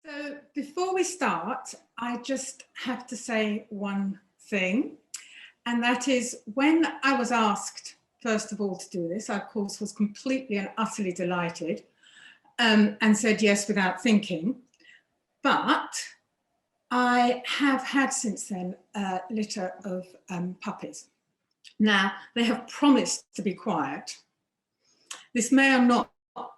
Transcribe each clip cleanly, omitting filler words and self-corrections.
So before we start, I just have to say one thing, and that is when I was asked, first of all, to do this, I, of course, was completely and utterly delighted and said yes without thinking. But I have had since then a litter of puppies. Now, they have promised to be quiet. This may or not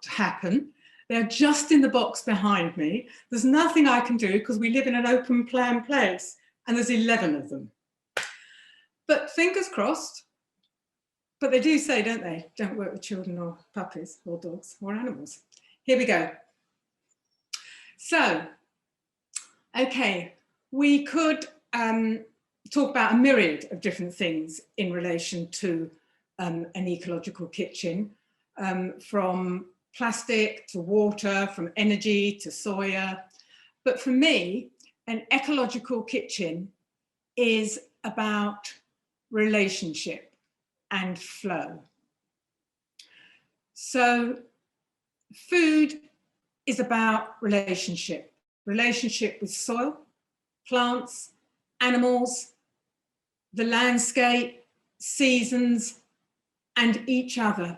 happen. They're just in the box behind me. There's nothing I can do because we live in an open plan place and there's 11 of them. But fingers crossed. But they do say, don't they? Don't work with children or puppies or dogs or animals. Here we go. So, okay, we could talk about a myriad of different things in relation to an ecological kitchen, from plastic to water, from energy to soya. But for me, an ecological kitchen is about relationship and flow. So food is about relationship with soil, plants, animals, the landscape, seasons, and each other.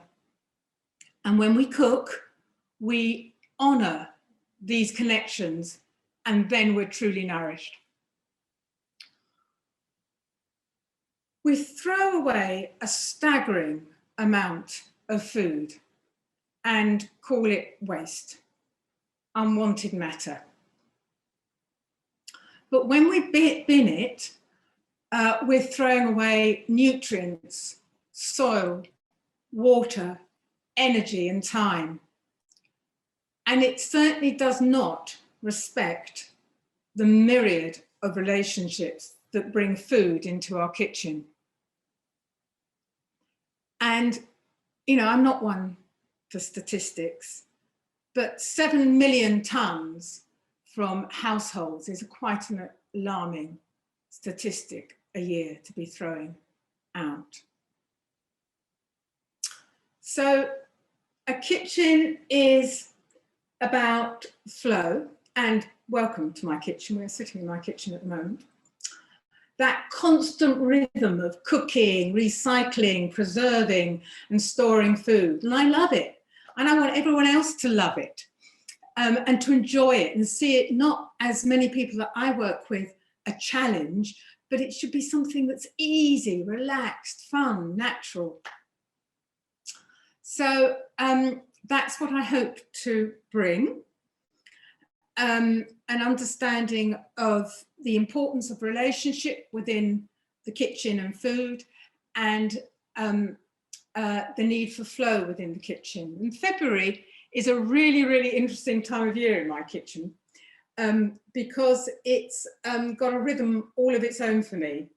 And when we cook, we honor these connections, and then we're truly nourished. We throw away a staggering amount of food and call it waste, unwanted matter. But when we bin it, we're throwing away nutrients, soil, water, energy and time. And it certainly does not respect the myriad of relationships that bring food into our kitchen. And, you know, I'm not one for statistics, but 7 million tons from households is quite an alarming statistic a year to be throwing out. So a kitchen is about flow, and welcome to my kitchen. We're sitting in my kitchen at the moment. That constant rhythm of cooking, recycling, preserving and storing food. And I love it. And I want everyone else to love it and to enjoy it and see it not as many people that I work with a challenge, but it should be something that's easy, relaxed, fun, natural. So that's what I hope to bring. An understanding of the importance of relationship within the kitchen and food, and the need for flow within the kitchen. And February is a really, really interesting time of year in my kitchen because it's got a rhythm all of its own for me.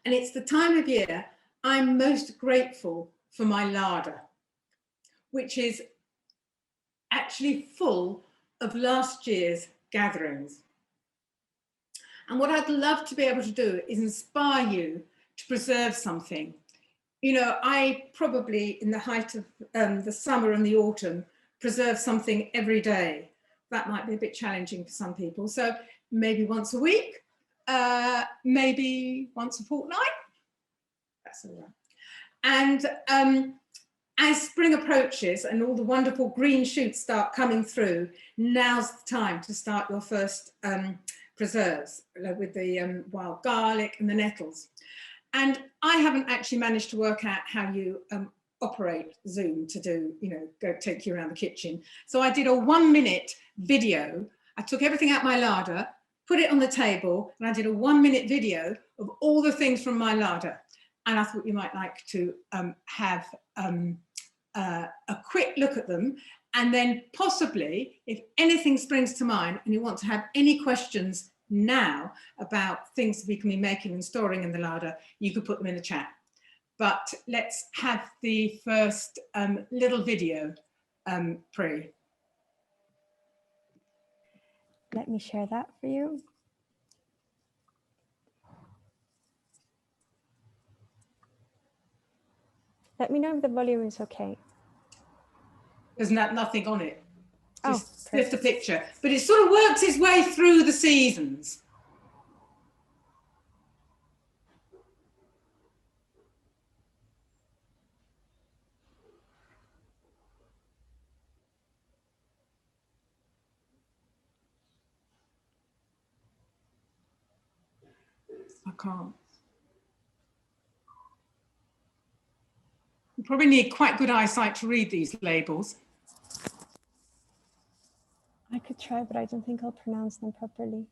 And it's the time of year I'm most grateful for my larder, which is actually full of last year's gatherings. And what I'd love to be able to do is inspire you to preserve something. You know, I probably, in the height of the summer and the autumn, preserve something every day. That might be a bit challenging for some people. So maybe once a week, maybe once a fortnight. That's all right. And as spring approaches and all the wonderful green shoots start coming through, now's the time to start your first preserves with the wild garlic and the nettles. And I haven't actually managed to work out how you operate Zoom to do, you know, go take you around the kitchen. So I did a 1-minute video. I took everything out my larder, put it on the table, and I did a 1-minute video of all the things from my larder. And I thought you might like to have a quick look at them. And then possibly, if anything springs to mind and you want to have any questions now about things we can be making and storing in the larder, you could put them in the chat. But let's have the first little video, Pri. Let me share that for you. Let me know if the volume is okay. There's nothing on it. Just a picture, but it sort of works its way through the seasons. I can't. You probably need quite good eyesight to read these labels. I could try, but I don't think I'll pronounce them properly.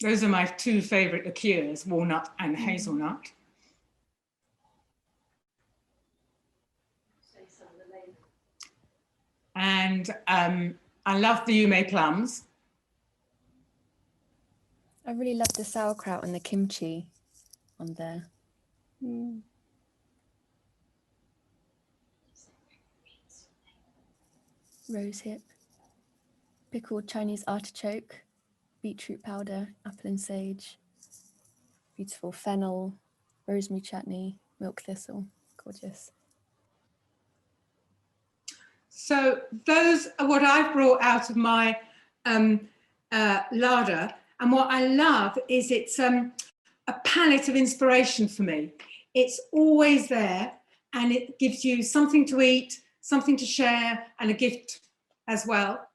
Those are my two favorite liqueurs, walnut and hazelnut. And I love the Yume plums. I really love the sauerkraut and the kimchi on there. Rosehip, pickled Chinese artichoke, beetroot powder, apple and sage, beautiful fennel, rosemary chutney, milk thistle, gorgeous. So those are what I've brought out of my larder. And what I love is it's a palette of inspiration for me. It's always there and it gives you something to eat, something to share, and a gift as well.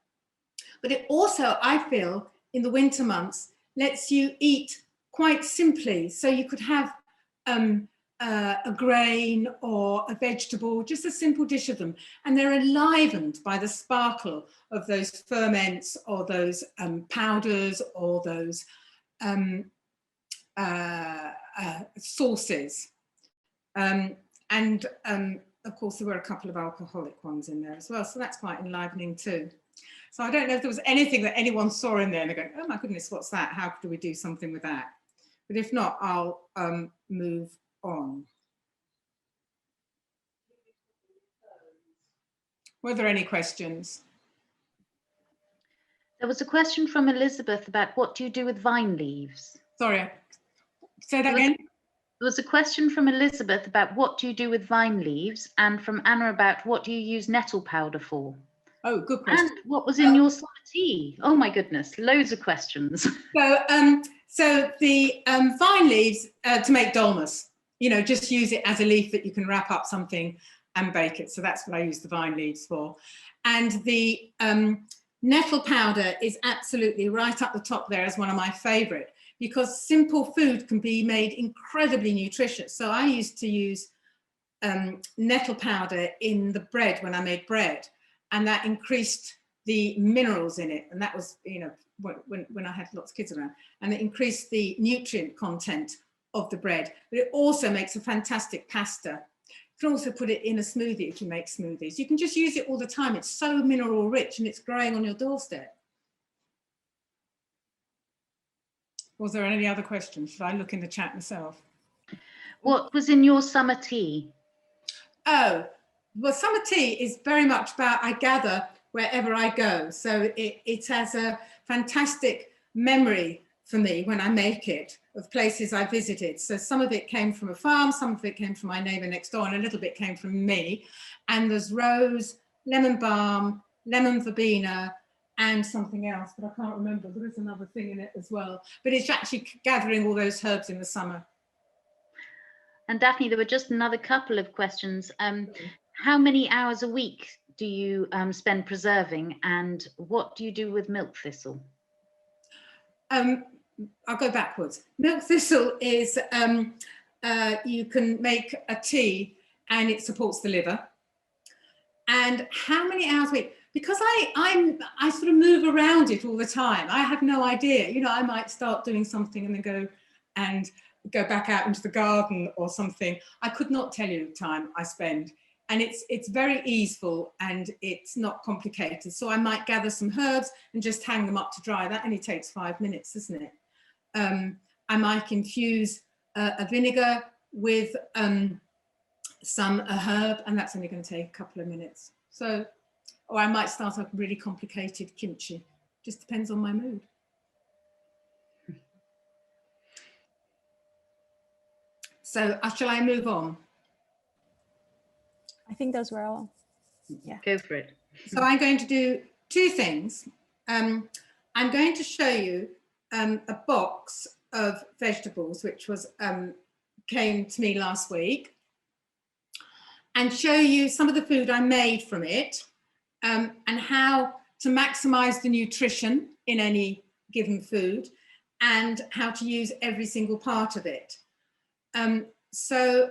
But it also, I feel, in the winter months, lets you eat quite simply. So you could have a grain or a vegetable, just a simple dish of them. And they're enlivened by the sparkle of those ferments or those powders or those sauces. Of course, there were a couple of alcoholic ones in there as well. So that's quite enlivening too. So I don't know if there was anything that anyone saw in there and they go, oh my goodness, what's that? How do we do something with that? But if not, I'll move on. Were there any questions? There was a question from Elizabeth about what do you do with vine leaves? Sorry, say that again. There was a question from Elizabeth about what do you do with vine leaves, and from Anna about what do you use nettle powder for? Oh, good question. And what was in your summer tea? Oh my goodness, loads of questions. So the vine leaves to make dolmas, you know, just use it as a leaf that you can wrap up something and bake it. So that's what I use the vine leaves for. And the nettle powder is absolutely right up the top there as one of my favorite, because simple food can be made incredibly nutritious. So I used to use nettle powder in the bread when I made bread, and that increased the minerals in it. And that was, you know, when I had lots of kids around, and it increased the nutrient content of the bread. But it also makes a fantastic pasta. You can also put it in a smoothie if you make smoothies. You can just use it all the time. It's so mineral rich and it's growing on your doorstep. Was there any other questions? Should I look in the chat myself? What was in your summer tea? Oh, well, summer tea is very much about, I gather, wherever I go. So it has a fantastic memory for me when I make it of places I visited. So some of it came from a farm, some of it came from my neighbour next door, and a little bit came from me. And there's rose, lemon balm, lemon verbena, and something else, but I can't remember. There is another thing in it as well. But it's actually gathering all those herbs in the summer. And Daphne, there were just another couple of questions. How many hours a week do you spend preserving, and what do you do with milk thistle? I'll go backwards. Milk thistle is, you can make a tea and it supports the liver. And how many hours a week? Because I sort of move around it all the time. I have no idea. You know, I might start doing something and then go back out into the garden or something. I could not tell you the time I spend. And it's very easeful and it's not complicated. So I might gather some herbs and just hang them up to dry. That only takes 5 minutes, isn't it? I might infuse a vinegar with some herb, and that's only going to take a couple of minutes. So, or I might start a really complicated kimchi. Just depends on my mood. So shall I move on? I think those were all. Go for it. So I'm going to do two things. I'm going to show you a box of vegetables, which was came to me last week, and show you some of the food I made from it, and how to maximize the nutrition in any given food, and how to use every single part of it. So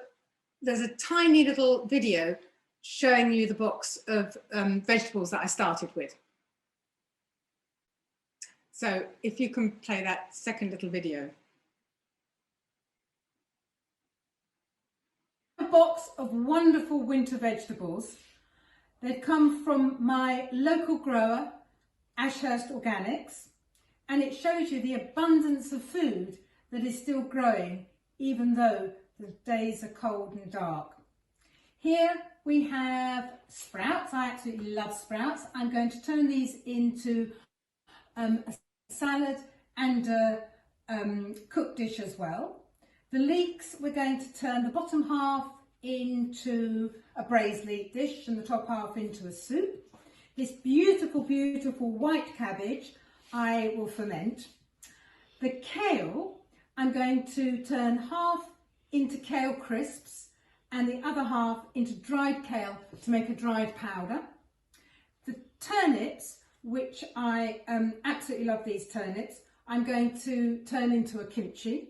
there's a tiny little video showing you the box of vegetables that I started with. So if you can play that second little video. A box of wonderful winter vegetables. They come from my local grower, Ashurst Organics, and it shows you the abundance of food that is still growing, even though the days are cold and dark. Here we have sprouts. I absolutely love sprouts. I'm going to turn these into a salad and a cooked dish as well. The leeks, we're going to turn the bottom half into a braised leek dish and the top half into a soup. This beautiful, beautiful white cabbage I will ferment. The kale, I'm going to turn half into kale crisps and the other half into dried kale to make a dried powder. The turnips, which I absolutely love these turnips, I'm going to turn into a kimchi.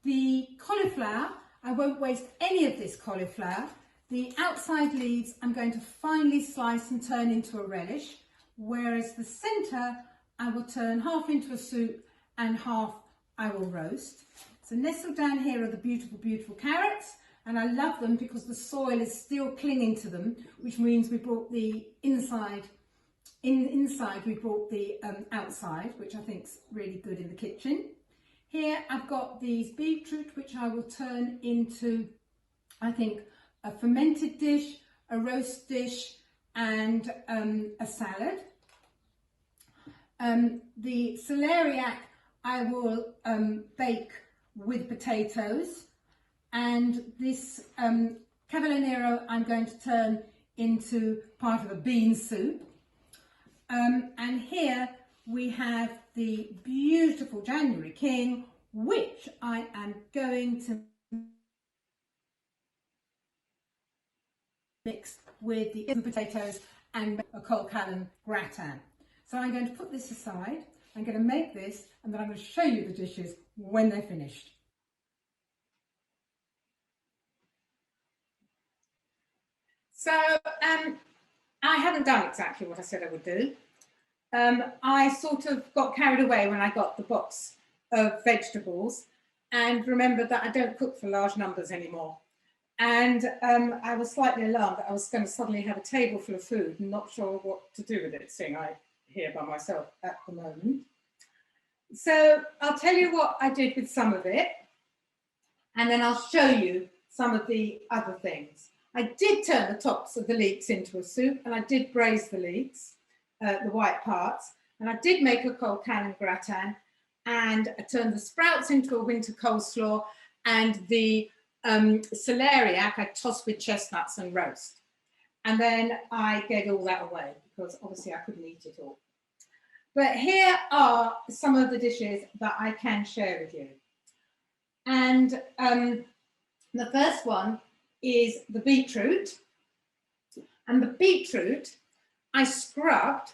The cauliflower, I won't waste any of this cauliflower. The outside leaves I'm going to finely slice and turn into a relish, whereas the centre I will turn half into a soup and half I will roast. So nestled down here are the beautiful, beautiful carrots, and I love them because the soil is still clinging to them, which means we brought the inside we brought the outside, which I think is really good in the kitchen. Here I've got these beetroot, which I will turn into, I think, a fermented dish, a roast dish, and a salad. The celeriac I will bake with potatoes, and this cavolo I'm going to turn into part of a bean soup. And here we have the beautiful January King, which I am going to mix with the potatoes and a Collagen gratin. So I'm going to put this aside, I'm going to make this, and then I'm going to show you the dishes when they're finished. So I haven't done exactly what I said I would do. I sort of got carried away when I got the box of vegetables and remembered that I don't cook for large numbers anymore. And I was slightly alarmed that I was going to suddenly have a table full of food and not sure what to do with it, seeing I'm here by myself at the moment. So I'll tell you what I did with some of it, and then I'll show you some of the other things. I did turn the tops of the leeks into a soup, and I did braise the leeks, the white parts, and I did make a Collagen gratin, and I turned the sprouts into a winter coleslaw, and the celeriac I tossed with chestnuts and roast. And then I gave all that away because obviously I couldn't eat it all. But here are some of the dishes that I can share with you. And the first one is the beetroot. And the beetroot I scrubbed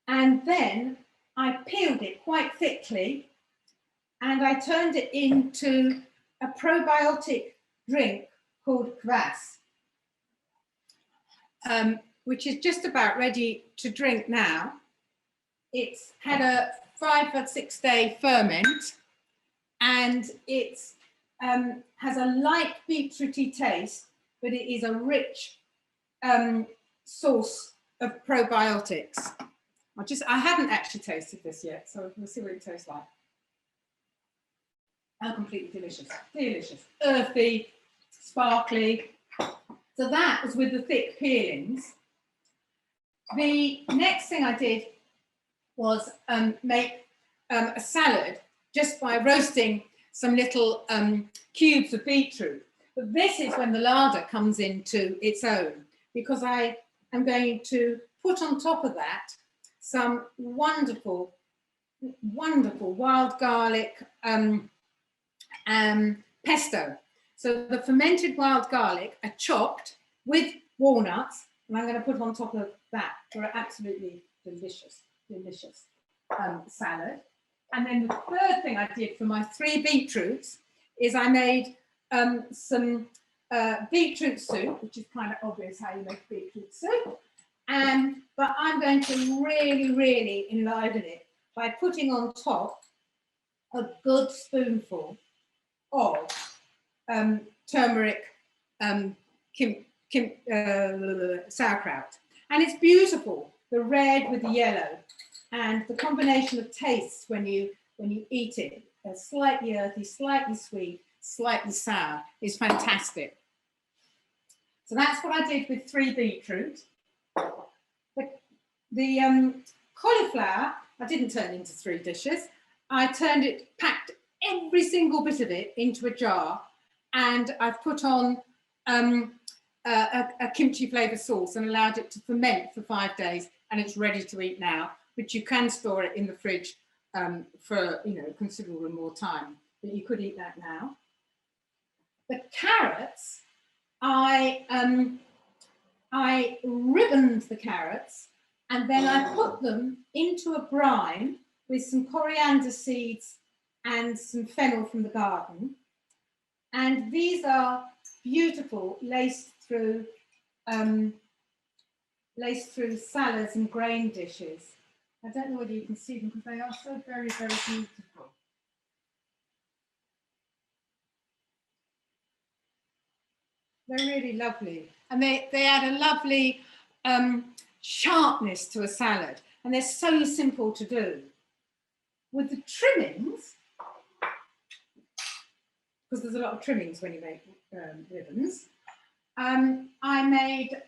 and then I peeled it quite thickly and I turned it into a probiotic drink called kvass, which is just about ready to drink now. It's had a 5 or 6 day ferment, and it has a light beetrooty taste, but it is a rich source of probiotics. I haven't actually tasted this yet, so we'll see what it tastes like. Oh, completely delicious, delicious, earthy, sparkly. So that was with the thick peelings. The next thing I did was make a salad just by roasting some little cubes of beetroot. But this is when the larder comes into its own, because I am going to put on top of that some wonderful, wonderful wild garlic pesto. So the fermented wild garlic are chopped with walnuts, and I'm going to put on top of that for an absolutely delicious, delicious salad. And then the third thing I did for my 3 beetroots is I made some beetroot soup, which is kind of obvious how you make beetroot soup. But I'm going to really, really enliven it by putting on top a good spoonful of turmeric sauerkraut. And it's beautiful, the red with the yellow, and the combination of tastes when you eat it, slightly earthy, slightly sweet, slightly sour, is fantastic. So that's what I did with 3 beetroot. The cauliflower, I didn't turn into 3 dishes. I packed every single bit of it into a jar, and I've put on a kimchi flavour sauce and allowed it to ferment for 5 days, and it's ready to eat now. But you can store it in the fridge for considerable more time. But you could eat that now. The carrots, I ribboned the carrots, and then I put them into a brine with some coriander seeds and some fennel from the garden. And these are beautiful, laced through salads and grain dishes. I don't know whether you can see them because they are so very, very beautiful. They're really lovely. And they add a lovely sharpness to a salad. And they're so simple to do. With the trimmings, because there's a lot of trimmings when you make ribbons, I made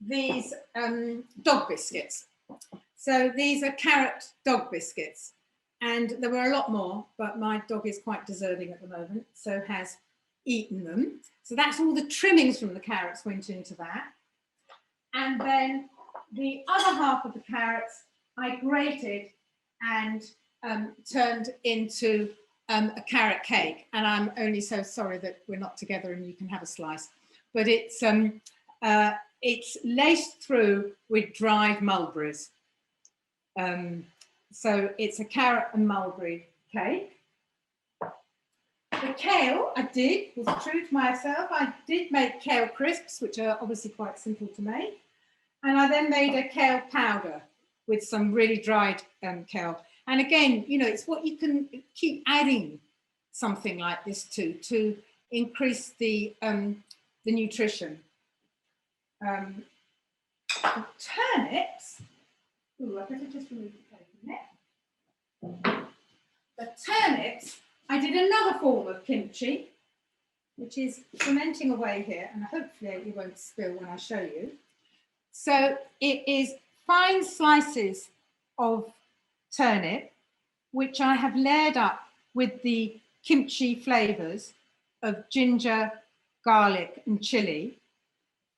these dog biscuits. So these are carrot dog biscuits, and there were a lot more, but my dog is quite deserving at the moment, so has eaten them. So that's all the trimmings from the carrots went into that. And then the other half of the carrots I grated and turned into a carrot cake. And I'm only so sorry that we're not together and you can have a slice, but it's laced through with dried mulberries. So it's a carrot and mulberry cake. The kale was true to myself. I did make kale crisps, which are obviously quite simple to make. And I then made a kale powder with some really dried kale. And again, it's what you can keep adding something like this to increase the nutrition. The turnips, I better just remove the cake from there. The turnips, I did another form of kimchi, which is fermenting away here, and hopefully it won't spill when I show you. So it is fine slices of turnip, which I have layered up with the kimchi flavours of ginger, garlic and chilli.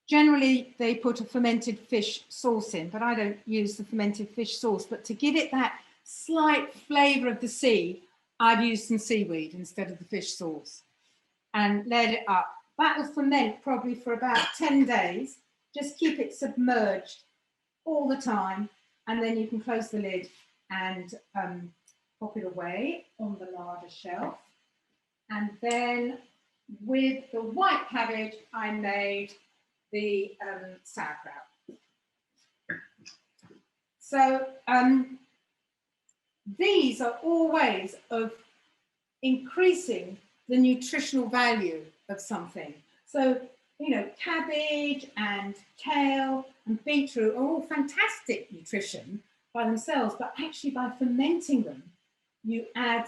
Generally, they put a fermented fish sauce in, but I don't use the fermented fish sauce. But to give it that slight flavour of the sea, I've used some seaweed instead of the fish sauce and layered it up. That will ferment probably for about 10 days. Just keep it submerged all the time, and then you can close the lid and pop it away on the larder shelf. And then with the white cabbage, I made the sauerkraut. So these are all ways of increasing the nutritional value of something. So, cabbage and kale and beetroot are all fantastic nutrition by themselves, but actually by fermenting them, you add,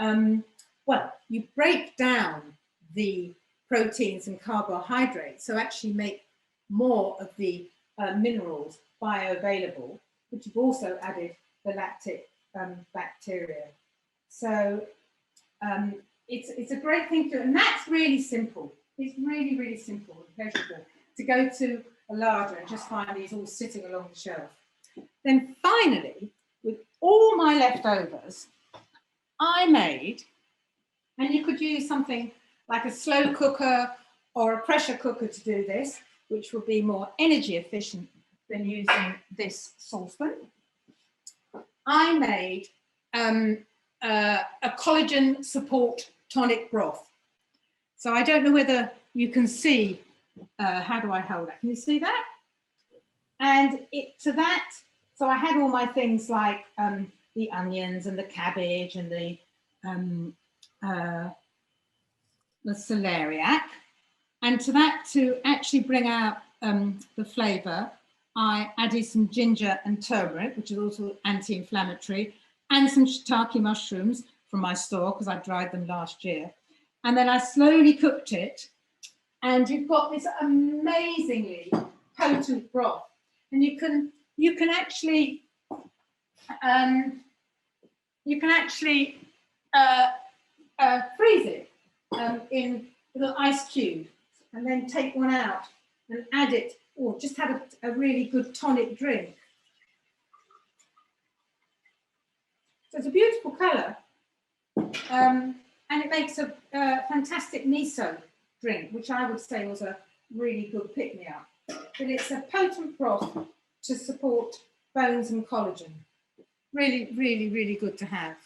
you break down the proteins and carbohydrates, so actually make more of the minerals bioavailable, but you've also added the lactic bacteria. So it's a great thing to do, and that's really simple. It's really, really simple and pleasurable to go to a larder and just find these all sitting along the shelf. Then finally, with all my leftovers, I made, and you could use something like a slow cooker or a pressure cooker to do this, which will be more energy efficient than using this saucepan. I made a collagen support tonic broth. So I don't know whether you can see, how do I hold that? Can you see that? And so I had all my things like the onions and the cabbage and the celeriac. And to that, to actually bring out the flavour, I added some ginger and turmeric, which is also anti-inflammatory, and some shiitake mushrooms from my store because I dried them last year. And then I slowly cooked it, and you've got this amazingly potent broth. And you can actually freeze it in little ice cubes, and then take one out and add it, or just have a really good tonic drink. So it's a beautiful colour, and it makes a fantastic miso drink, which I would say was a really good pick-me-up. But it's a potent broth to support bones and collagen. Really, really, really good to have.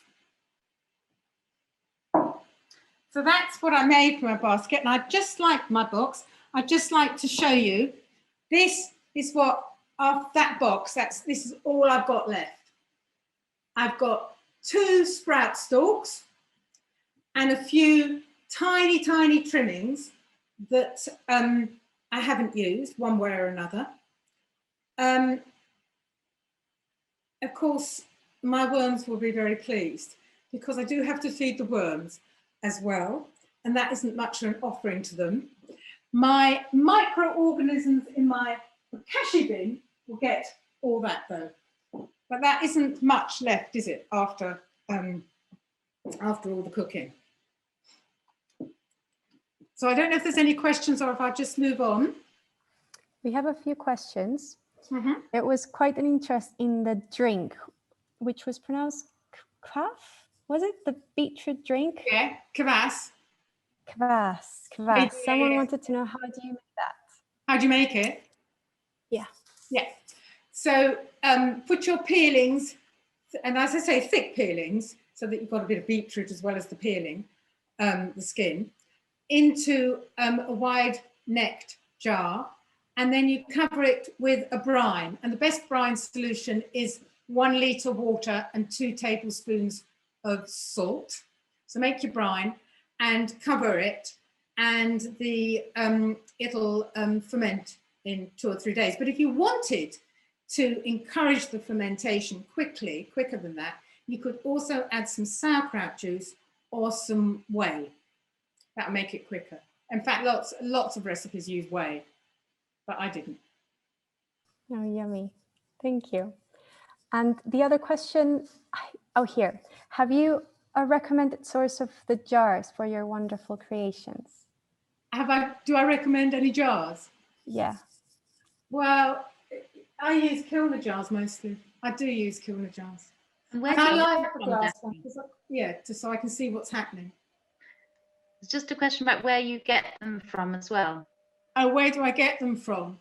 So that's what I made from my basket, and I just like my box. I'd just like to show you. This is what, off that box, this is all I've got left. I've got 2 sprout stalks and a few tiny, tiny trimmings that I haven't used one way or another. Of course, my worms will be very pleased because I do have to feed the worms as well, and that isn't much of an offering to them. My microorganisms in my bokashi bin will get all that though, but that isn't much left, is it, after all the cooking? So I don't know if there's any questions or if I just move on. We have a few questions. Mm-hmm. There was quite an interest in the drink, which was pronounced kvass. Was it the beetroot drink? Yeah, kvass. Kvass. Yeah. Someone wanted to know, how do you make that? How do you make it? Yeah. Yeah. So put your peelings, and as I say, thick peelings, so that you've got a bit of beetroot as well as the peeling, the skin, into a wide-necked jar, and then you cover it with a brine. And the best brine solution is 1 litre water and 2 tablespoons of salt. So make your brine and cover it, and it'll ferment in 2 or 3 days. But if you wanted to encourage the fermentation quicker than that, you could also add some sauerkraut juice or some whey. That'll make it quicker. In fact, lots of recipes use whey, but I didn't. Oh, yummy. Thank you. And the other question, here. Have you a recommended source of the jars for your wonderful creations? Do I recommend any jars? Yeah. Well, I use Kilner jars mostly. I do use Kilner jars. And where And do I you like get the them from, glass Daphne? one, just so I can see what's happening. It's just a question about where you get them from as well. Oh, where do I get them from?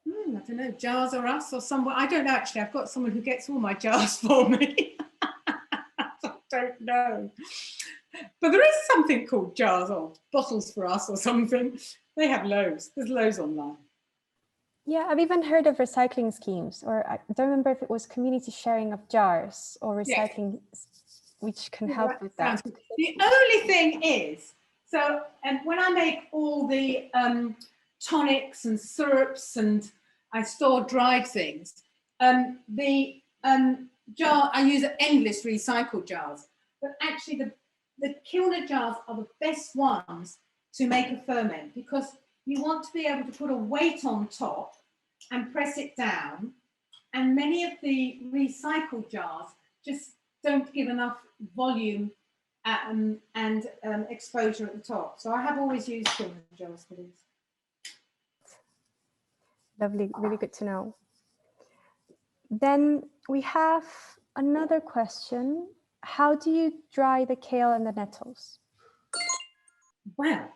I don't know, Jars or Us or somewhere. I don't know, actually. I've got someone who gets all my jars for me. I don't know. But there is something called Jars or Bottles for Us or something. They have loads. There's loads online. Yeah, I've even heard of recycling schemes, or I don't remember if it was community sharing of jars or recycling, which can help with that. The only thing is, and when I make all the tonics and syrups and I store dried things, the jar, I use endless recycled jars, but actually the Kilner jars are the best ones to make a ferment, because you want to be able to put a weight on top and press it down, and many of the recycled jars just don't give enough volume and exposure at the top. So I have always used quinoa jars for these. Lovely, really good to know. Then we have another question. How do you dry the kale and the nettles? Well,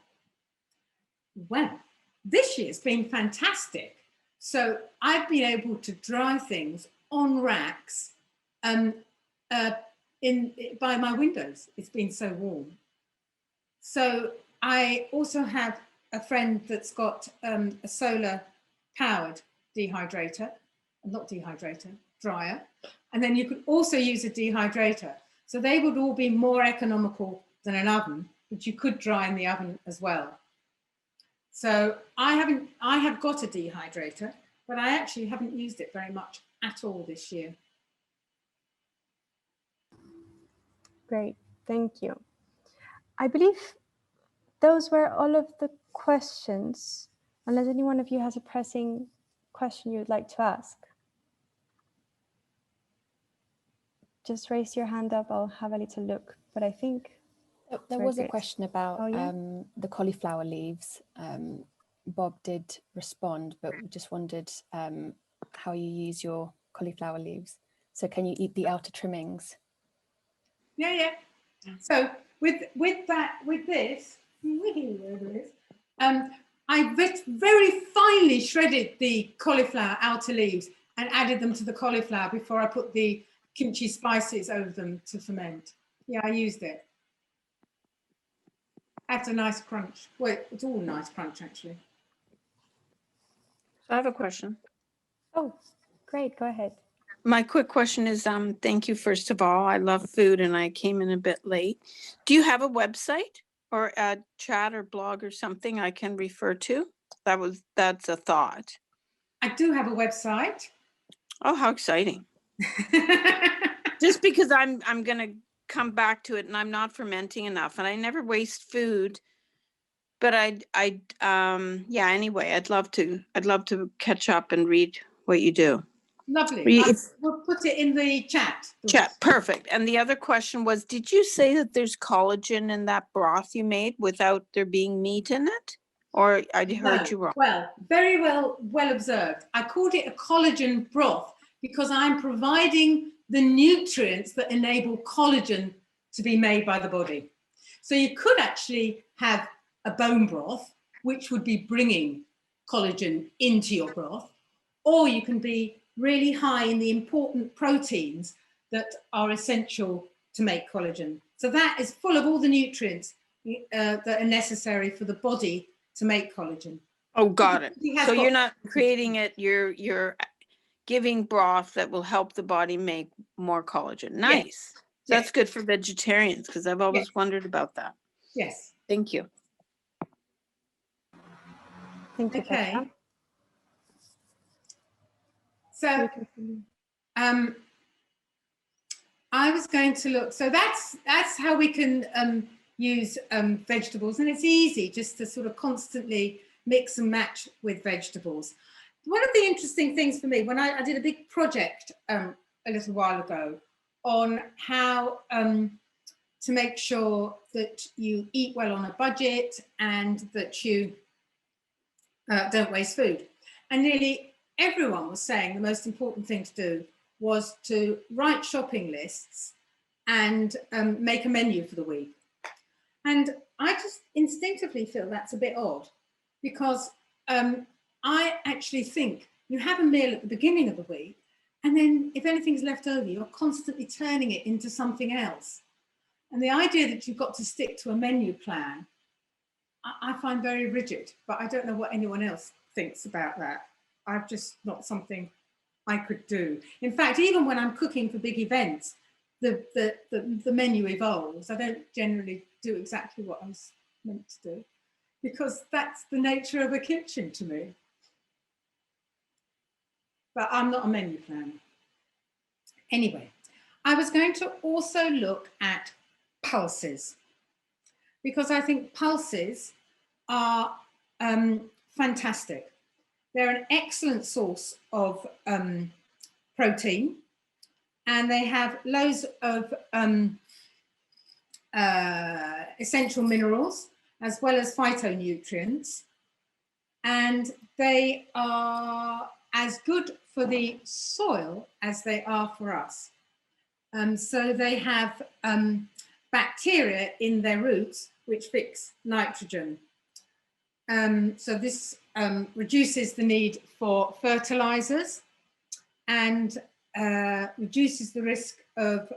this year's been fantastic. So I've been able to dry things on racks by my windows. It's been so warm. So I also have a friend that's got a solar powered dryer. And then you could also use a dehydrator. So they would all be more economical than an oven, but you could dry in the oven as well. So I have got a dehydrator, but I actually haven't used it very much at all this year. Great, thank you. I believe those were all of the questions, unless any one of you has a pressing question you'd like to ask. Just raise your hand up, I'll have a little look, but I think there was a question about the cauliflower leaves. Bob did respond, but we just wondered how you use your cauliflower leaves. So can you eat the outer trimmings? Yeah. So with this, I very finely shredded the cauliflower outer leaves and added them to the cauliflower before I put the kimchi spices over them to ferment. Yeah, I used it. Adds a nice crunch. Well, it's all nice crunch actually. I have a question. Oh, great, go ahead. My quick question is, thank you, first of all. I love food and I came in a bit late. Do you have a website or a chat or blog or something I can refer to? That's a thought. I do have a website. Oh, how exciting. Just because I'm going to come back to it and I'm not fermenting enough and I never waste food. But yeah, anyway, I'd love to catch up and read what you do. Lovely. We'll put it in the chat. Perfect. And the other question was, did you say that there's collagen in that broth you made without there being meat in it? Or I heard you wrong? Well, very well observed. I called it a collagen broth because I'm providing the nutrients that enable collagen to be made by the body. So you could actually have a bone broth, which would be bringing collagen into your broth, or you can be really high in the important proteins that are essential to make collagen. So that is full of all the nutrients that are necessary for the body to make collagen. Oh, got it. So you're not creating it, you're giving broth that will help the body make more collagen. Nice. Yes. That's good for vegetarians because I've always wondered about that. Yes. Thank you. Thank you, okay. Petra. So I was going to look, so that's how we can use vegetables, and it's easy just to sort of constantly mix and match with vegetables. One of the interesting things for me, when I did a big project a little while ago on how to make sure that you eat well on a budget and that you don't waste food. And nearly everyone was saying the most important thing to do was to write shopping lists and make a menu for the week. And I just instinctively feel that's a bit odd because I actually think you have a meal at the beginning of the week and then if anything's left over, you're constantly turning it into something else. And the idea that you've got to stick to a menu plan, I find very rigid, but I don't know what anyone else thinks about that. I've just not something I could do. In fact, even when I'm cooking for big events, the menu evolves. I don't generally do exactly what I was meant to do because that's the nature of a kitchen to me. But I'm not a menu planner. Anyway, I was going to also look at pulses because I think pulses are fantastic. They're an excellent source of protein and they have loads of essential minerals as well as phytonutrients, and they are as good for the soil as they are for us. So they have bacteria in their roots which fix nitrogen. So this reduces the need for fertilizers and reduces the risk of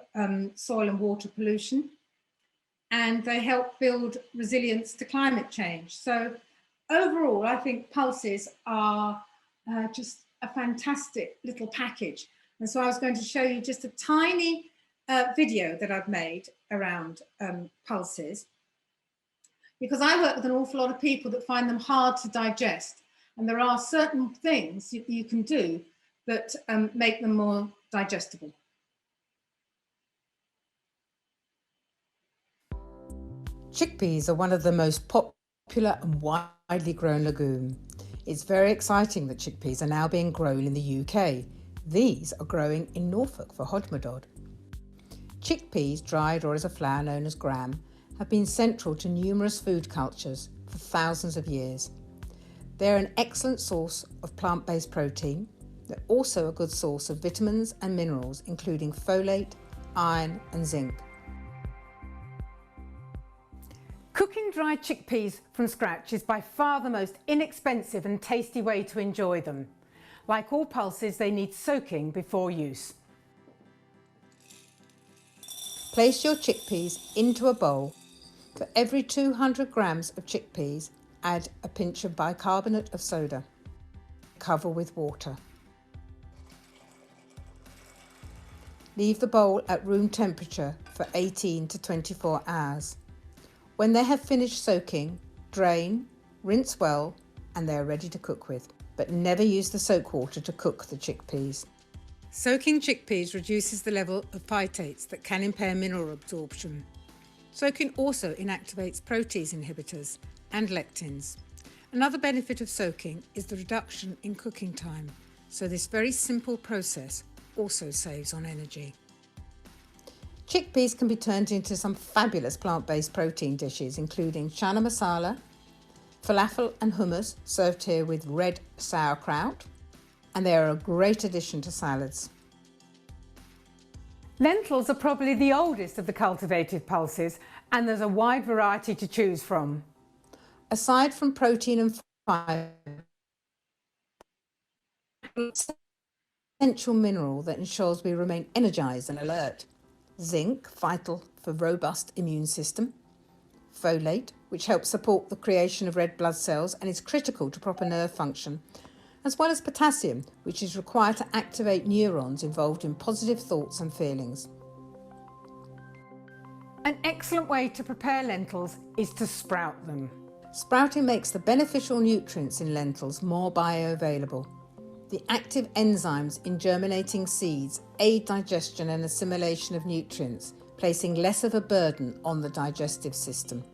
soil and water pollution. And they help build resilience to climate change. So overall, I think pulses are just a fantastic little package. And so I was going to show you just a tiny video that I've made around pulses, because I work with an awful lot of people that find them hard to digest. And there are certain things you can do that make them more digestible. Chickpeas are one of the most popular and widely grown legume. It's very exciting that chickpeas are now being grown in the UK. These are growing in Norfolk for hodmedod. Chickpeas, dried or as a flour known as gram, have been central to numerous food cultures for thousands of years. They're an excellent source of plant-based protein. They're also a good source of vitamins and minerals, including folate, iron and zinc. Cooking dried chickpeas from scratch is by far the most inexpensive and tasty way to enjoy them. Like all pulses, they need soaking before use. Place your chickpeas into a bowl. For every 200 grams of chickpeas, add a pinch of bicarbonate of soda. Cover with water. Leave the bowl at room temperature for 18 to 24 hours. When they have finished soaking, drain, rinse well, and they are ready to cook with. But never use the soak water to cook the chickpeas. Soaking chickpeas reduces the level of phytates that can impair mineral absorption. Soaking also inactivates protease inhibitors and lectins. Another benefit of soaking is the reduction in cooking time, so this very simple process also saves on energy. Chickpeas can be turned into some fabulous plant-based protein dishes, including chana masala, falafel and hummus, served here with red sauerkraut, and they are a great addition to salads. Lentils are probably the oldest of the cultivated pulses, and there's a wide variety to choose from. Aside from protein and fibre, essential mineral that ensures we remain energized and alert. Zinc, vital for robust immune system. Folate, which helps support the creation of red blood cells and is critical to proper nerve function, as well as potassium, which is required to activate neurons involved in positive thoughts and feelings. An excellent way to prepare lentils is to sprout them. Sprouting makes the beneficial nutrients in lentils more bioavailable. The active enzymes in germinating seeds aid digestion and assimilation of nutrients, placing less of a burden on the digestive system.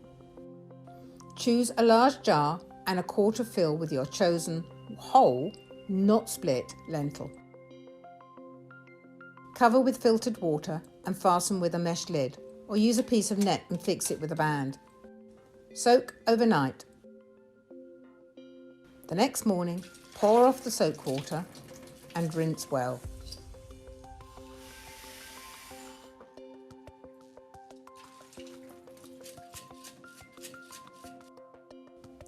Choose a large jar and a quart of fill with your chosen whole, not split, lentil. Cover with filtered water and fasten with a mesh lid, or use a piece of net and fix it with a band. Soak overnight. The next morning, pour off the soak water and rinse well.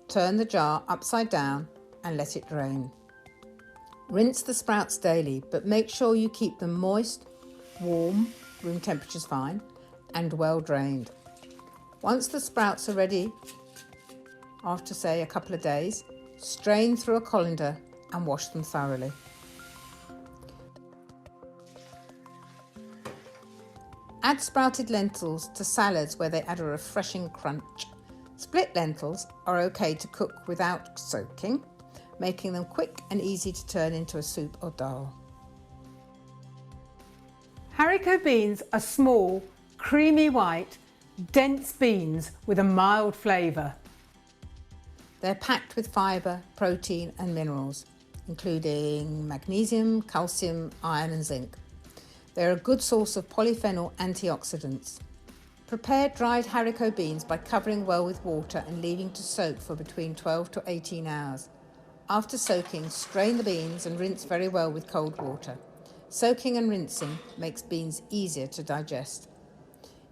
Turn the jar upside down and let it drain. Rinse the sprouts daily, but make sure you keep them moist, warm, room temperature's fine, and well drained. Once the sprouts are ready, after say a couple of days, strain through a colander and wash them thoroughly. Add sprouted lentils to salads where they add a refreshing crunch. Split lentils are okay to cook without soaking, making them quick and easy to turn into a soup or dal. Haricot beans are small, creamy white, dense beans with a mild flavour. They're packed with fibre, protein and minerals, including magnesium, calcium, iron and zinc. They're a good source of polyphenol antioxidants. Prepare dried haricot beans by covering well with water and leaving to soak for between 12 to 18 hours. After soaking, strain the beans and rinse very well with cold water. Soaking and rinsing makes beans easier to digest.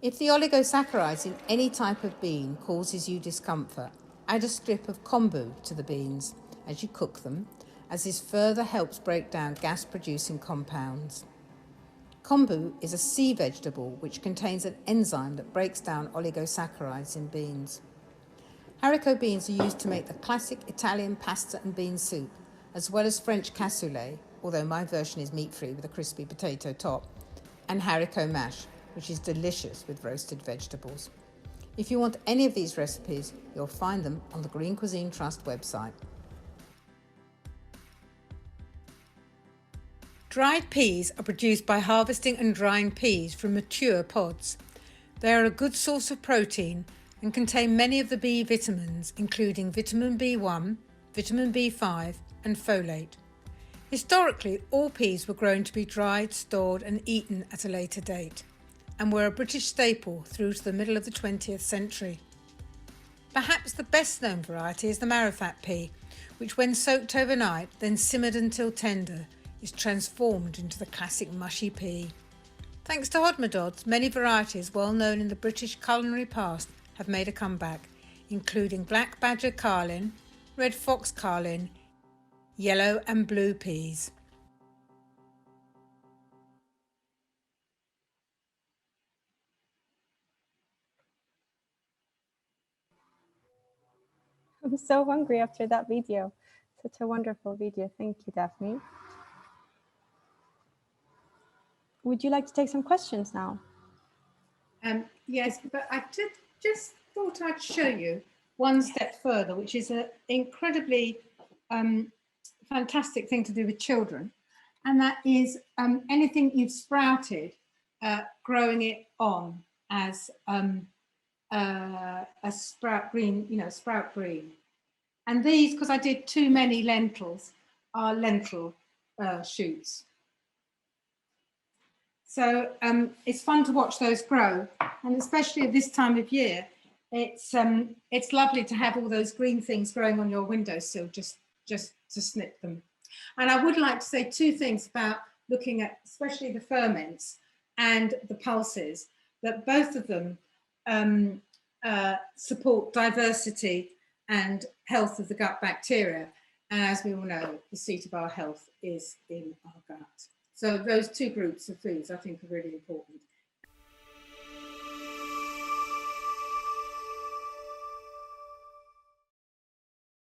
If the oligosaccharides in any type of bean causes you discomfort, add a strip of kombu to the beans as you cook them, as this further helps break down gas-producing compounds. Kombu is a sea vegetable which contains an enzyme that breaks down oligosaccharides in beans. Haricot beans are used to make the classic Italian pasta and bean soup, as well as French cassoulet, although my version is meat-free with a crispy potato top, and haricot mash, which is delicious with roasted vegetables. If you want any of these recipes, you'll find them on the Green Cuisine Trust website. Dried peas are produced by harvesting and drying peas from mature pods. They are a good source of protein and contain many of the B vitamins, including vitamin B1, vitamin B5 and folate. Historically, all peas were grown to be dried, stored and eaten at a later date, and were a British staple through to the middle of the 20th century. Perhaps the best known variety is the marrowfat pea, which when soaked overnight, then simmered until tender, is transformed into the classic mushy pea. Thanks to hodmedod's, many varieties well known in the British culinary past have made a comeback, including black badger carlin, red fox carlin, yellow and blue peas. I'm so hungry after that video. Such a wonderful video. Thank you, Daphne. Would you like to take some questions now? Yes, but I just thought I'd show you one step further, which is an incredibly fantastic thing to do with children. And that is anything you've sprouted, growing it on as a sprout green, sprout green. And these, because I did too many lentils, are lentil shoots. So it's fun to watch those grow, and especially at this time of year, it's lovely to have all those green things growing on your windowsill, just to snip them. And I would like to say two things about looking at, especially the ferments and the pulses, that both of them support diversity and health of the gut bacteria. And as we all know, the seat of our health is in our gut. So those two groups of foods I think are really important.